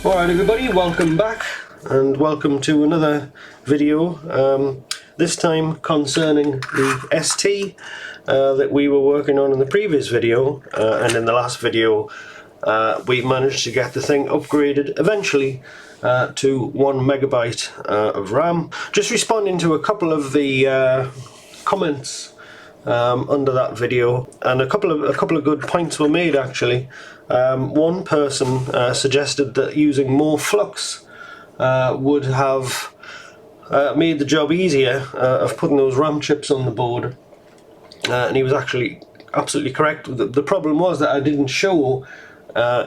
Alright everybody, welcome back and welcome to another video, this time concerning the ST that we were working on in the previous video, and in the last video we managed to get the thing upgraded eventually to 1 megabyte of RAM. Just responding to a couple of the comments under that video, and a couple of good points were made actually. One person suggested that using more flux would have made the job easier of putting those RAM chips on the board, and he was actually absolutely correct. The problem was that I didn't show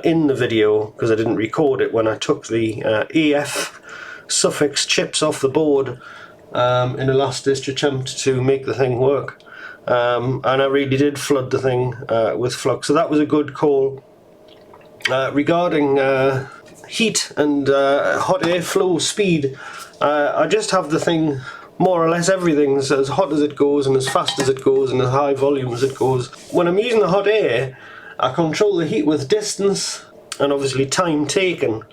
in the video, because I didn't record it, when I took the AF suffix chips off the board in a last ditch attempt to make the thing work. And I really did flood the thing with flux, so that was a good call. Regarding heat and hot airflow speed, I just have the thing, more or less everything's as hot as it goes and as fast as it goes and as high volume as it goes. When I'm using the hot air, I control the heat with distance and obviously time taken,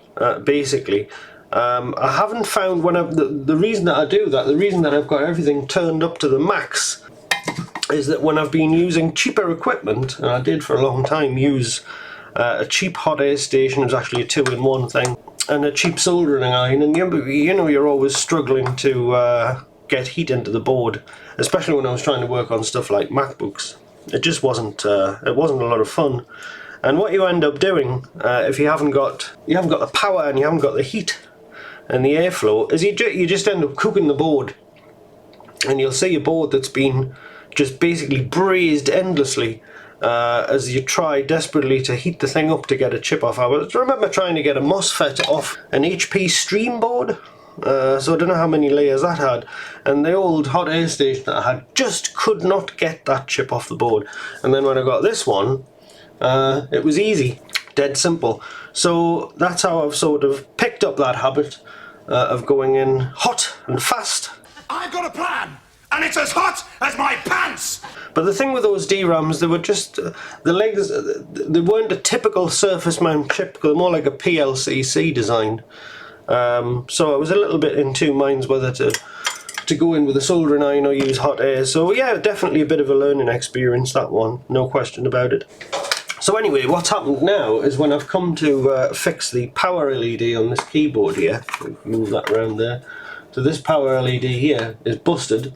basically. I haven't found the reason that I do that, the reason that I've got everything turned up to the max, is that when I've been using cheaper equipment, and I did for a long time use a cheap hot air station, it was actually a 2-in-1 thing, and a cheap soldering iron, and you know you're always struggling to get heat into the board, especially when I was trying to work on stuff like MacBooks. It just wasn't a lot of fun. And what you end up doing, if you haven't got the power and you haven't got the heat and the airflow, is you just end up cooking the board, and you'll see a board that's been just basically braised endlessly as you try desperately to heat the thing up to get a chip off. I remember trying to get a MOSFET off an HP stream board, so I don't know how many layers that had, and the old hot air station that I had just could not get that chip off the board. And then when I got this one, it was easy, dead simple. So that's how I've sort of picked up that habit of going in hot and fast. I've got a plan, and it's as hot as my pants! But the thing with those DRAMs, they were just, the legs, they weren't a typical surface mount chip, they were more like a PLCC design. So I was a little bit in two minds whether to go in with a soldering iron or use hot air. So yeah, definitely a bit of a learning experience, that one, no question about it. So anyway, what's happened now is when I've come to fix the power LED on this keyboard here, move that around there, so this power LED here is busted.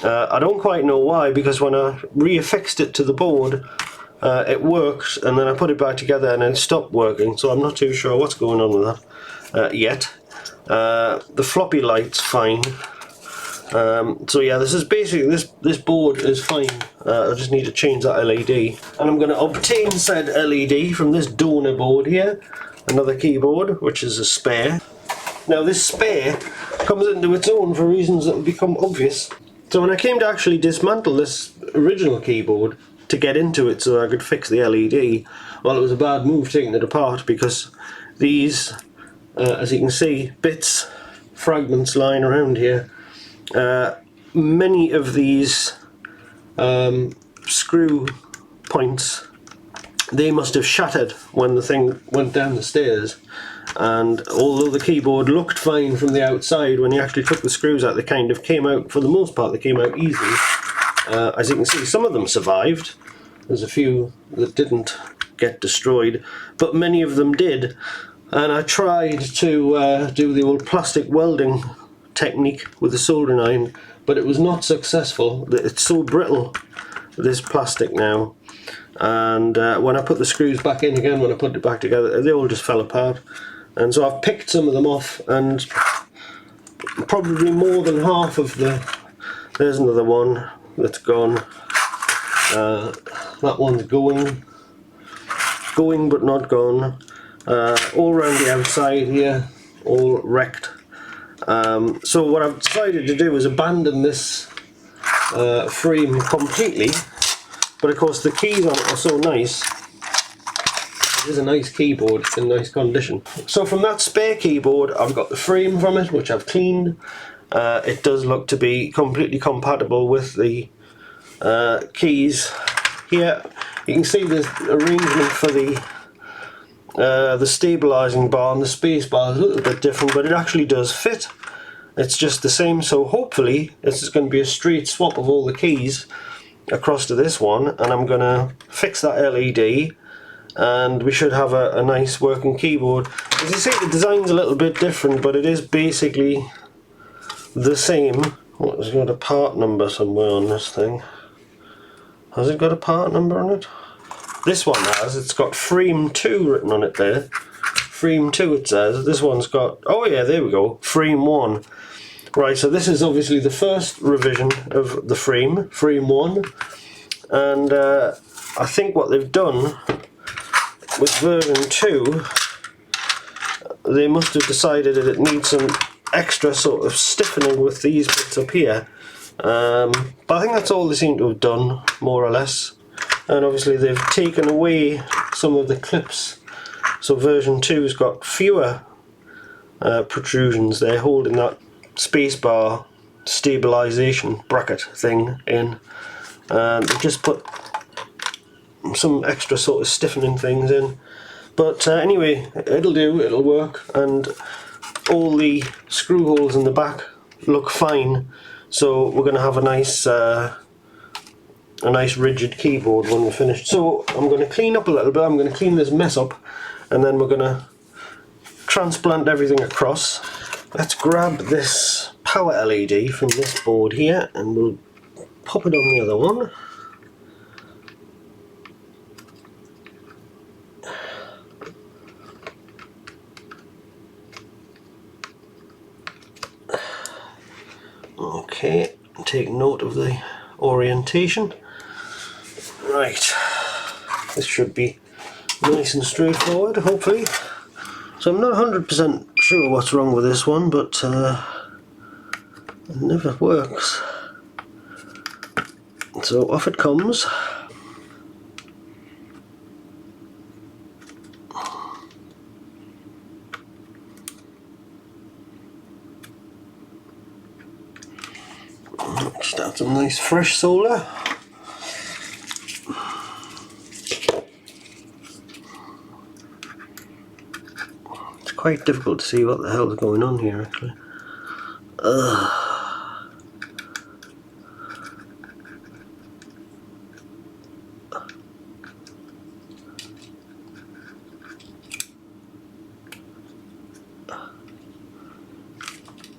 I don't quite know why, because when I reaffixed it to the board, it worked, and then I put it back together and then it stopped working, so I'm not too sure what's going on with that yet. The floppy light's fine. So yeah, this is basically, this board is fine. I just need to change that LED, and I'm going to obtain said LED from this donor board here, another keyboard, which is a spare. Now this spare comes into its own for reasons that will become obvious. So when I came to actually dismantle this original keyboard to get into it so I could fix the LED, well, it was a bad move taking it apart, because these, as you can see, bits, fragments lying around here, many of these screw points, they must have shattered when the thing went down the stairs. And although the keyboard looked fine from the outside, when you actually took the screws out, they kind of came out, for the most part, they came out easily. As you can see, some of them survived. There's a few that didn't get destroyed, but many of them did. And I tried to do the old plastic welding technique with the soldering iron, but it was not successful. It's so brittle, this plastic now. And when I put the screws back in again, when I put it back together, they all just fell apart. And so I've picked some of them off, and probably more than half of there's another one that's gone. That one's going but not gone. All around the outside here, all wrecked. So what I've decided to do is abandon this frame completely, but of course the keys on it are so nice. It is a nice keyboard, it's in nice condition. So from that spare keyboard, I've got the frame from it, which I've cleaned. It does look to be completely compatible with the keys. Here you can see the arrangement for the the stabilising bar and the space bar is a little bit different, but it actually does fit. It's just the same, so hopefully this is going to be a straight swap of all the keys across to this one, and I'm going to fix that LED and we should have a nice working keyboard. As you see, the design's a little bit different, but it is basically the same. Oh, it's got a part number somewhere on this thing. Has it got a part number on it? This one has. It's got Frame 2 written on it there. Frame 2 it says. This one's got, oh yeah, there we go, Frame 1. Right, so this is obviously the first revision of the Frame 1. And I think what they've done with version 2, they must have decided that it needs some extra sort of stiffening with these bits up here. But I think that's all they seem to have done, more or less. And obviously they've taken away some of the clips. So version 2's got fewer protrusions there, holding that spacebar stabilisation bracket thing in. And they've just put some extra sort of stiffening things in. But anyway, it'll do, it'll work, and all the screw holes in the back look fine. So we're going to have a nice rigid keyboard when we're finished. So I'm going to clean up a little bit. I'm going to clean this mess up, and then we're going to transplant everything across. Let's grab this power LED from this board here, and we'll pop it on the other one. Okay, take note of the orientation. Right, this should be nice and straightforward, hopefully. So I'm not 100% sure what's wrong with this one, but it never works. So off it comes. Just add some nice fresh solder. It's quite difficult to see what the hell is going on here, actually.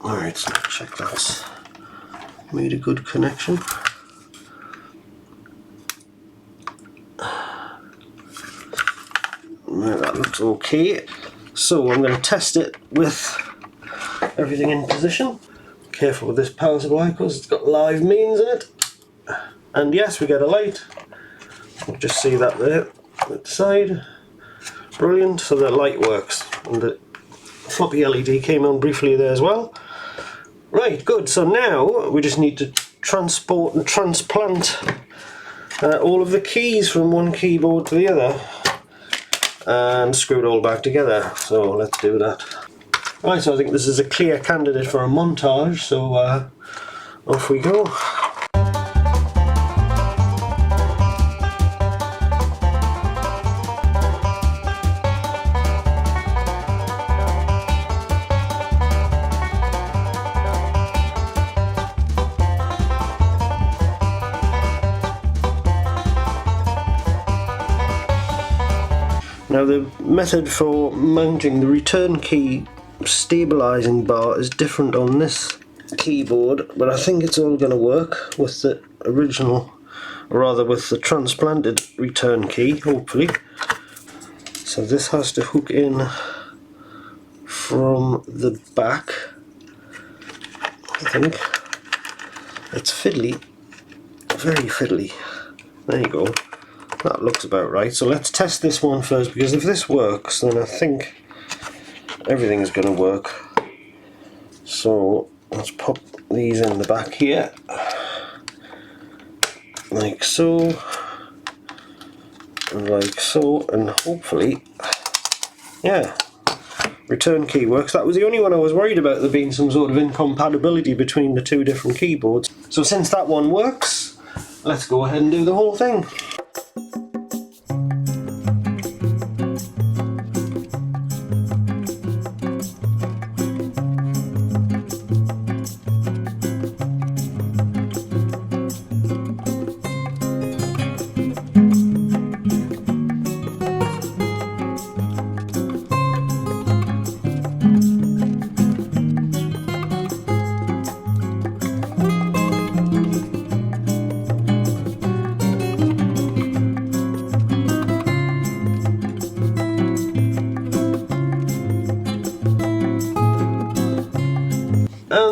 Alright, so check that's made a good connection. Right, that looks okay. So I'm going to test it with everything in position. Careful with this power supply because it's got live mains in it. And yes, we get a light. We'll just see that there at the side. Brilliant, so the light works. And the floppy LED came on briefly there as well. Right, good. So now we just need to transport and transplant all of the keys from one keyboard to the other and screw it all back together. So let's do that. Right, so I think this is a clear candidate for a montage, so off we go. Now the method for mounting the return key stabilising bar is different on this keyboard, but I think it's all going to work with the original, or rather with the transplanted return key, hopefully. So this has to hook in from the back, I think. It's fiddly, very fiddly. There you go. That looks about right. So let's test this one first, because if this works, then I think everything's going to work. So let's pop these in the back here, like so, and like so, and hopefully, yeah, return key works. That was the only one I was worried about, there being some sort of incompatibility between the two different keyboards. So since that one works, let's go ahead and do the whole thing.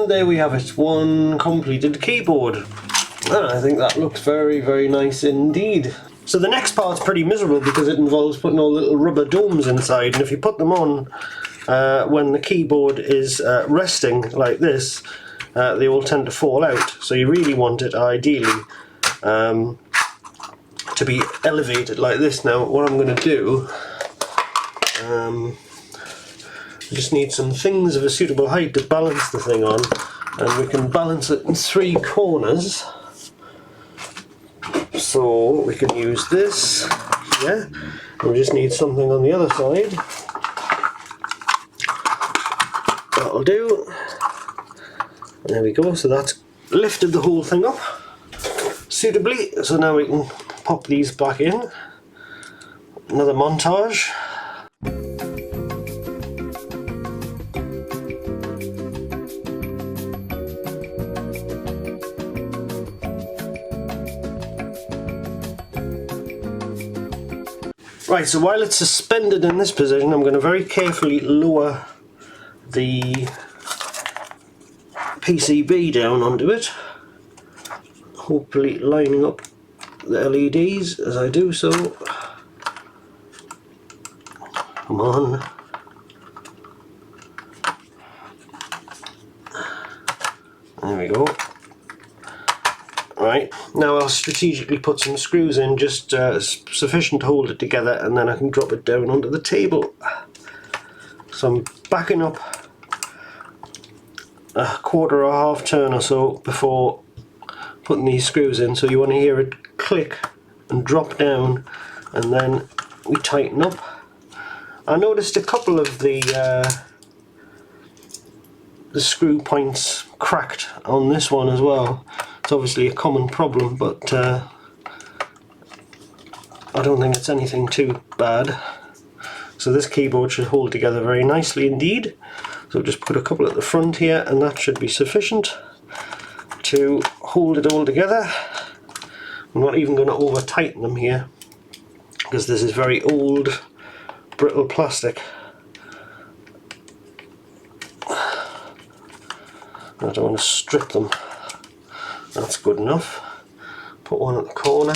there we have it, one completed keyboard. And I think that looks very, very nice indeed. So the next part's pretty miserable because it involves putting all little rubber domes inside, and if you put them on when the keyboard is resting like this, they all tend to fall out. So you really want it ideally to be elevated like this. Now what I'm going to do, I just need some things of a suitable height to balance the thing on, and we can balance it in 3 corners. So we can use this here, and we just need something on the other side. That'll do. There we go, so that's lifted the whole thing up suitably. So now we can pop these back in. Another montage. Right, so while it's suspended in this position, I'm going to very carefully lower the PCB down onto it, hopefully lining up the LEDs as I do so. Come on. There we go. Right, now I'll strategically put some screws in, just sufficient to hold it together, and then I can drop it down onto the table. So I'm backing up a quarter or half turn or so before putting these screws in, so you want to hear it click and drop down, and then we tighten up. I noticed a couple of the screw points cracked on this one as well. It's obviously a common problem, but I don't think it's anything too bad. So this keyboard should hold together very nicely indeed. So just put a couple at the front here, and that should be sufficient to hold it all together. I'm not even going to over tighten them here, because this is very old brittle plastic. I don't want to strip them. That's good enough. Put one at the corner.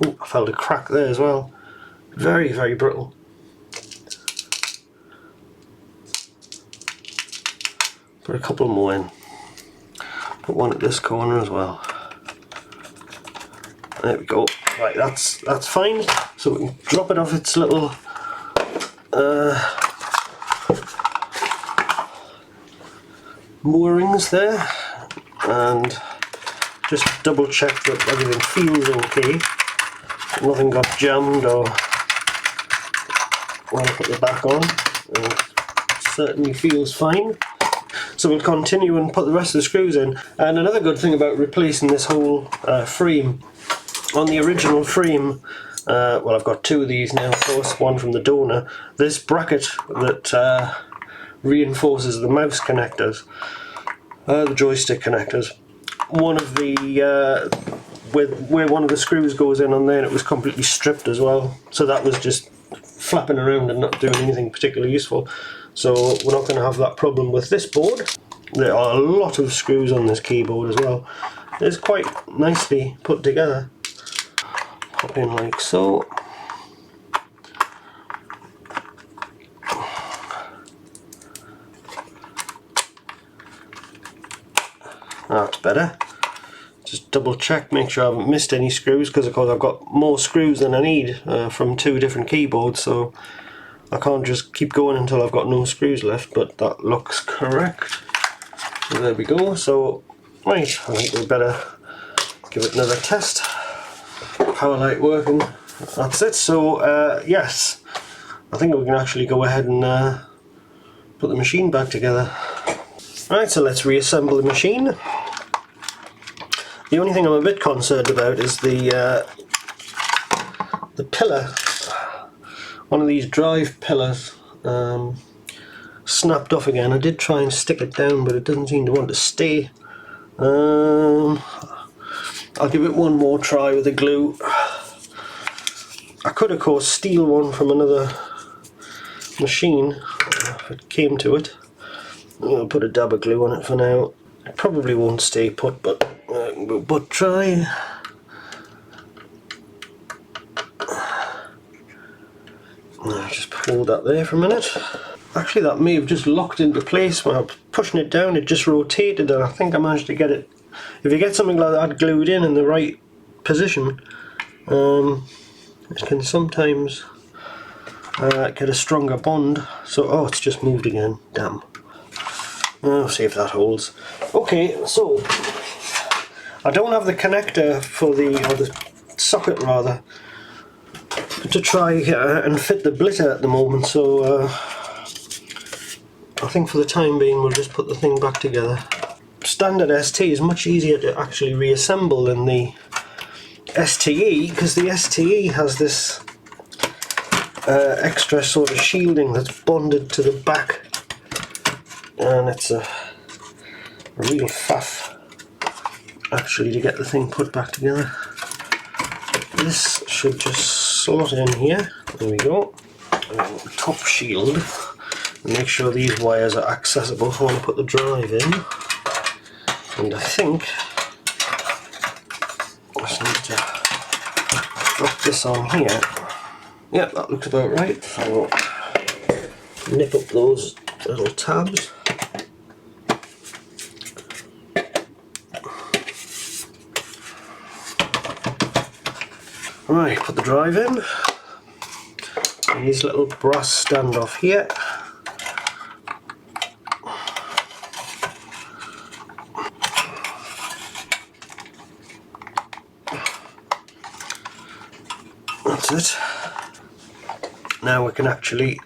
Oh, I felt a crack there as well. Very, very brittle. Put a couple more in. Put one at this corner as well. There we go. Right, that's fine. So we can drop it off its little moorings there, and just double check that everything feels okay. Nothing got jammed or when I put the back on. It certainly feels fine. So we'll continue and put the rest of the screws in. And another good thing about replacing this whole frame, on the original frame, well, I've got 2 of these now, of course, one from the donor. This bracket that reinforces the mouse connectors, the joystick connectors, one of the where one of the screws goes in on there, it was completely stripped as well. So that was just flapping around and not doing anything particularly useful. So we're not going to have that problem with this board. There are a lot of screws on this keyboard as well. It's quite nicely put together. Pop in like so. That's better. Just double check, make sure I haven't missed any screws, because of course I've got more screws than I need from 2 different keyboards, so I can't just keep going until I've got no screws left, but that looks correct. So there we go. So right, I think we better give it another test. Power light working. That's it. So yes, I think we can actually go ahead and put the machine back together. Right, so let's reassemble the machine. The only thing I'm a bit concerned about is the pillar. One of these drive pillars snapped off again. I did try and stick it down, but it doesn't seem to want to stay I'll give it one more try with the glue. I could of course steal one from another machine if it came to it. I'll put a dab of glue on it for now. It probably won't stay put, but try. I'll just hold that there for a minute. Actually, that may have just locked into place when I was pushing it down. It just rotated, and I think I managed to get it. If you get something like that glued in the right position, it can sometimes get a stronger bond. So, oh, it's just moved again. Damn. I'll see if that holds. Okay, so I don't have the connector for the socket rather to try and fit the blitter at the moment. So I think for the time being we'll just put the thing back together. Standard ST is much easier to actually reassemble than the STE, because the STE has this extra sort of shielding that's bonded to the back, and it's a real faff actually to get the thing put back together. This should just slot in here. There we go. Top shield. Make sure these wires are accessible if I want to put the drive in. And I think I just need to drop this on here. Yep, that looks about right. So nip up those little tabs. Right, put the drive in. And these little brass standoff here. That's it. Now we can actually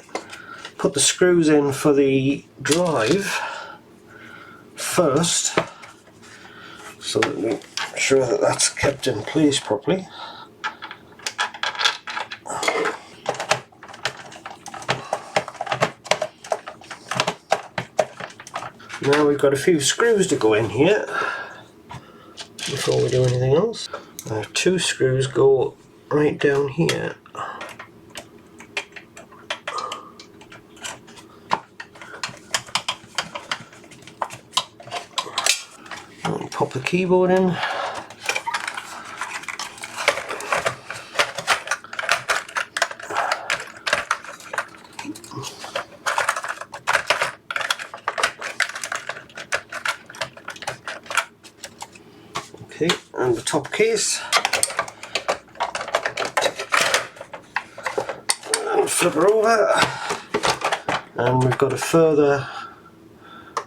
put the screws in for the drive first, so that we make sure that that's kept in place properly. Now we've got a few screws to go in here before we do anything else. Two screws go right down here. And pop the keyboard in. Okay, and the top case. And flip her over. And we've got a further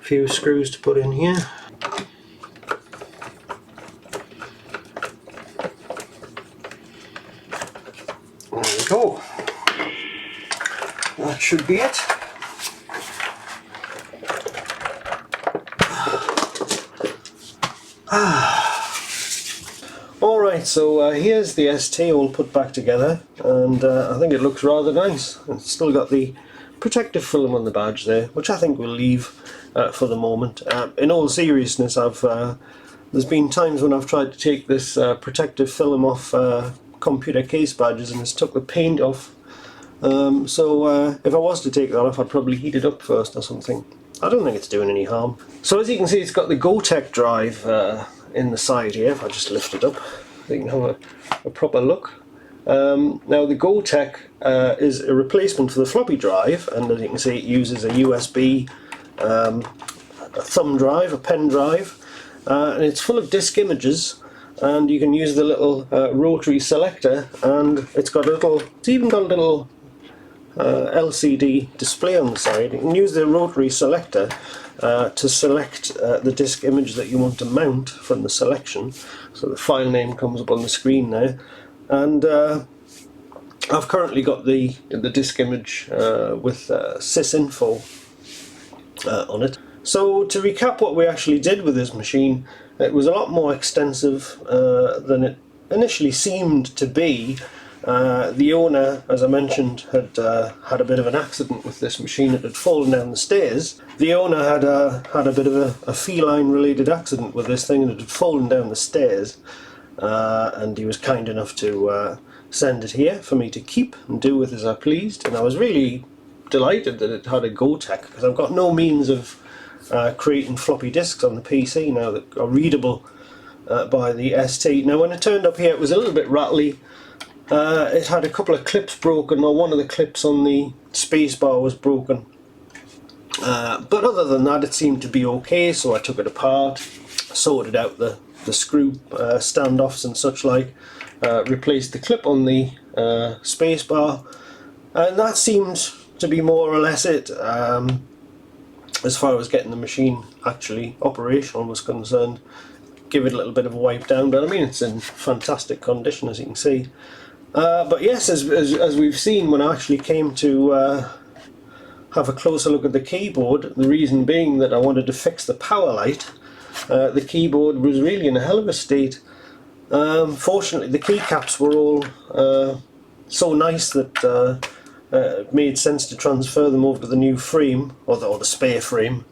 few screws to put in here. There we go. That should be it. Alright, so here's the ST all put back together, and I think it looks rather nice. It's still got the protective film on the badge there, which I think we'll leave for the moment. In all seriousness, there's been times when I've tried to take this protective film off computer case badges and it's took the paint off. So if I was to take that off, I'd probably heat it up first or something. I don't think it's doing any harm. So as you can see, it's got the Gotek drive in the side here. If I just lift it up, so you can have a proper look. Now the Gotek is a replacement for the floppy drive, and as you can see, it uses a USB a thumb drive, a pen drive, and it's full of disk images, and you can use the little rotary selector, and it's even got a little LCD display on the side. You can use the rotary selector to select the disk image that you want to mount from the selection, so the file name comes up on the screen there. And I've currently got the disk image with sysinfo on it. So to recap what we actually did with this machine, it was a lot more extensive than it initially seemed to be. The owner, as I mentioned, had had a bit of an accident with this machine. It had fallen down the stairs. The owner had a bit of a feline-related accident with this thing, and it had fallen down the stairs. And he was kind enough to send it here for me to keep and do with as I pleased. And I was really delighted that it had a Gotek, because I've got no means of creating floppy disks on the PC now that are readable by the ST. Now when it turned up here, it was a little bit rattly. It had a couple of clips broken, or one of the clips on the spacebar was broken. But other than that, it seemed to be okay, so I took it apart, sorted out the screw standoffs and such like, replaced the clip on the spacebar, and that seemed to be more or less it. As far as getting the machine actually operational was concerned. Give it a little bit of a wipe down, but I mean it's in fantastic condition, as you can see. But yes, as we've seen, when I actually came to have a closer look at the keyboard, the reason being that I wanted to fix the power light, the keyboard was really in a hell of a state. Fortunately the keycaps were all so nice that it made sense to transfer them over to the new frame, or the spare frame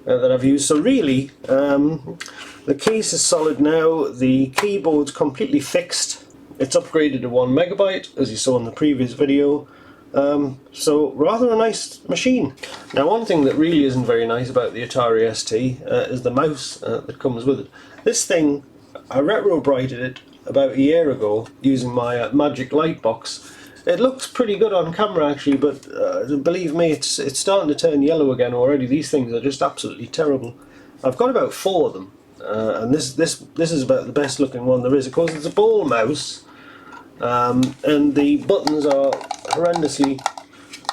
that I've used. So really, the case is solid now, the keyboard's completely fixed, it's upgraded to 1 MB, as you saw in the previous video, so rather a nice machine. Now one thing that really isn't very nice about the Atari ST is the mouse that comes with it. This thing, I retro-brighted it about a year ago using my Magic Light box. It looks pretty good on camera actually, but believe me, it's starting to turn yellow again already. These things are just absolutely terrible. I've got about 4 of them, and this is about the best looking one there is. Of course, it's a ball mouse, and the buttons are horrendously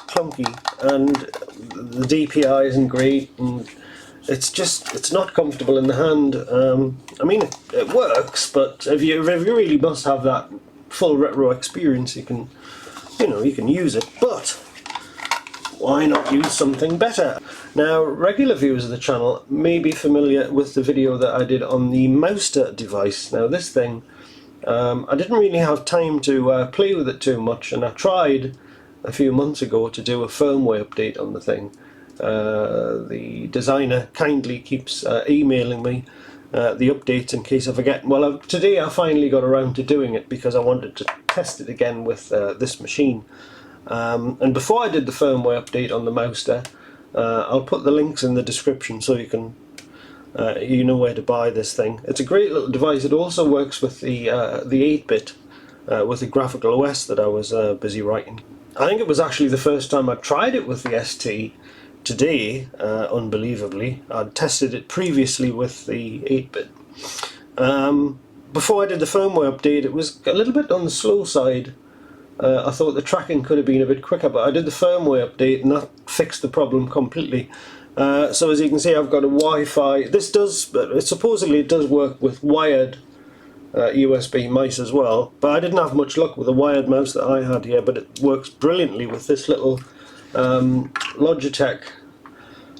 clunky, and the DPI isn't great, and it's not comfortable in the hand. I mean, it works, but if you really must have that full retro experience, you can use it, but why not use something better? Now, regular viewers of the channel may be familiar with the video that I did on the MouSTer device. Now this thing, I didn't really have time to play with it too much, and I tried a few months ago to do a firmware update on the thing. The designer kindly keeps emailing me the updates in case I forget. Well, today I finally got around to doing it because I wanted to test it again with this machine. And before I did the firmware update on the MouSTer, I'll put the links in the description so you can you know where to buy this thing. It's a great little device. It also works with the 8-bit with the graphical OS that I was busy writing. I think it was actually the first time I tried it with the ST. Today, unbelievably, I'd tested it previously with the 8-bit. Before I did the firmware update, it was a little bit on the slow side. I thought the tracking could have been a bit quicker, but I did the firmware update and that fixed the problem completely. So as you can see, I've got a Wi-Fi. Supposedly it does work with wired USB mice as well, but I didn't have much luck with the wired mouse that I had here, but it works brilliantly with this little Logitech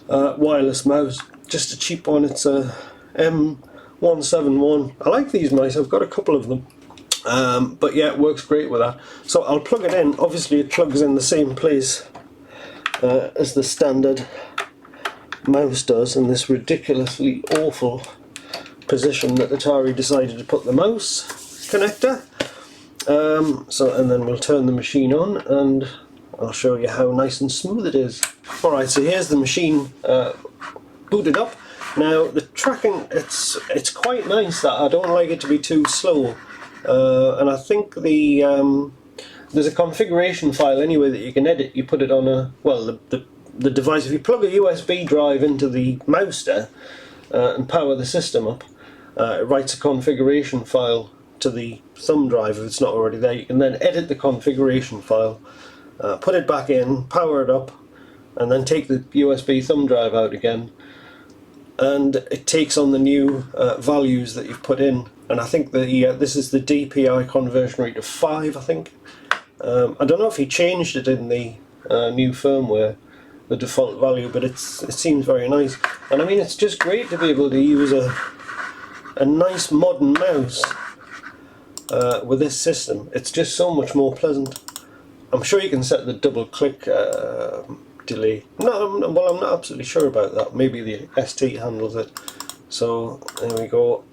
wireless mouse, just a cheap one. It's a M171. I like these mice, I've got a couple of them, but yeah, it works great with that. So I'll plug it in. Obviously it plugs in the same place as the standard mouse does, in this ridiculously awful position that Atari decided to put the mouse connector. And then we'll turn the machine on and I'll show you how nice and smooth it is. Alright, so here's the machine booted up. Now the tracking, it's quite nice. That I don't like it to be too slow, and I think there's a configuration file anyway that you can edit. You put it on the device. If you plug a USB drive into the MouSTer and power the system up, it writes a configuration file to the thumb drive if it's not already there. You can then edit the configuration file, put it back in, power it up, and then take the USB thumb drive out again, and it takes on the new values that you've put in. And I think this is the DPI conversion rate of 5, I think. I don't know if he changed it in the new firmware, the default value, but it seems very nice. And I mean, it's just great to be able to use a nice modern mouse with this system. It's just so much more pleasant. I'm sure you can set the double click delay. No, well, I'm not absolutely sure about that. Maybe the ST handles it. So there we go.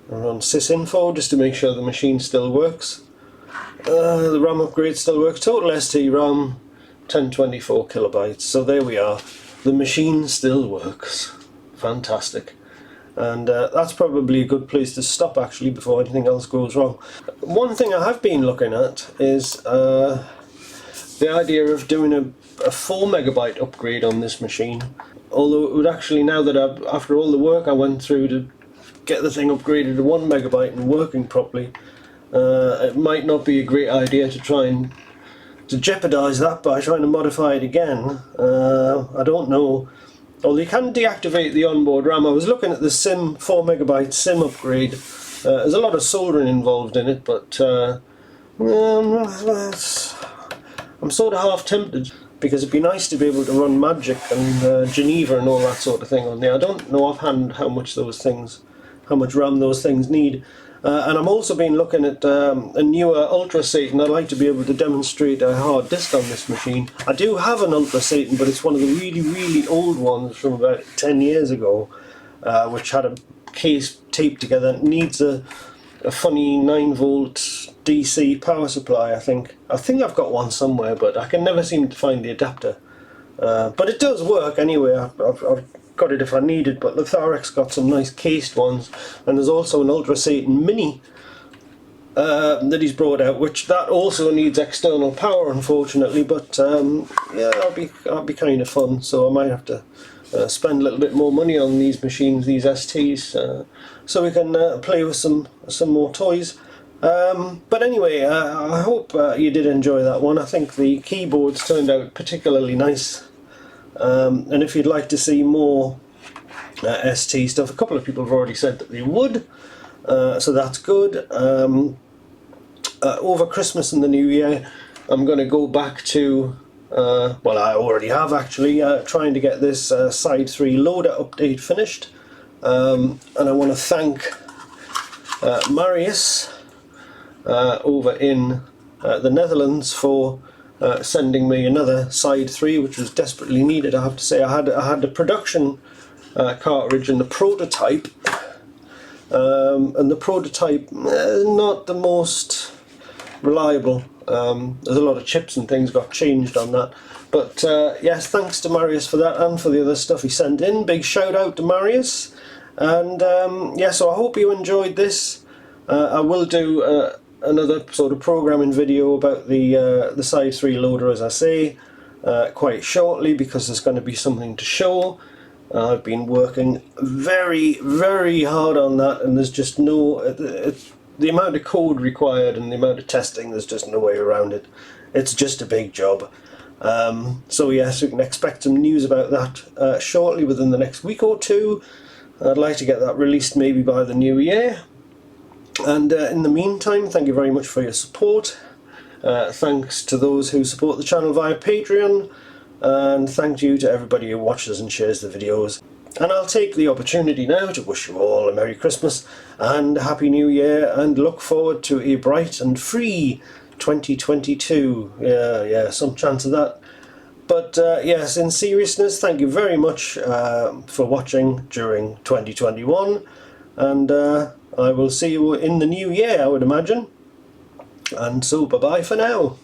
We're on sysinfo just to make sure the machine still works. The RAM upgrade still works. Total ST RAM 1024 kilobytes. So there we are. The machine still works. Fantastic. And that's probably a good place to stop actually before anything else goes wrong. One thing I have been looking at is the idea of doing a 4 megabyte upgrade on this machine. Although it would actually, now that after all the work I went through to get the thing upgraded to 1 megabyte and working properly, it might not be a great idea to try and jeopardize that by trying to modify it again. I don't know. Although you can deactivate the onboard RAM. I was looking at the 4 megabyte SIM upgrade. There's a lot of soldering involved in it, but I'm sort of half tempted, because it'd be nice to be able to run Magic and Geneva and all that sort of thing on there. I don't know offhand how much RAM those things need. And I'm also been looking at a newer Ultra Satan. I'd like to be able to demonstrate a hard disk on this machine. I do have an Ultra Satan, but it's one of the really, really old ones from about 10 years ago, which had a case taped together. It needs a funny 9-volt DC power supply, I think. I think I've got one somewhere, but I can never seem to find the adapter. But it does work anyway. I've got it if I need it, but Litharic's got some nice cased ones, and there's also an Ultra Satan Mini that he's brought out, which that also needs external power, unfortunately. But yeah, that'll be kind of fun. So I might have to spend a little bit more money on these machines, these STs, so we can play with some more toys. But anyway, I hope you did enjoy that one. I think the keyboards turned out particularly nice. And if you'd like to see more ST stuff, a couple of people have already said that they would, so that's good. Over Christmas and the New Year, I'm going to go back to, well, I already have actually, trying to get this Side 3 loader update finished. And I want to thank Marius over in the Netherlands for sending me another Side 3, which was desperately needed. I have to say, I had the production cartridge and the prototype, and the prototype not the most reliable. There's a lot of chips and things got changed on that, but yes, thanks to Marius for that and for the other stuff he sent in. Big shout out to Marius. And yeah, so I hope you enjoyed this. I will do another sort of programming video about the Side 3 loader, as I say, quite shortly, because there's going to be something to show. I've been working very, very hard on that, and there's just no... the amount of code required and the amount of testing, there's just no way around it. It's just a big job. So yes, we can expect some news about that shortly, within the next week or two. I'd like to get that released maybe by the new year. And in the meantime, thank you very much for your support. Thanks to those who support the channel via Patreon, and thank you to everybody who watches and shares the videos. And I'll take the opportunity now to wish you all a Merry Christmas and a Happy New Year, and look forward to a bright and free 2022. Yeah, some chance of that. But yes, in seriousness, thank you very much for watching during 2021, and I will see you in the new year, I would imagine. And so, bye-bye for now.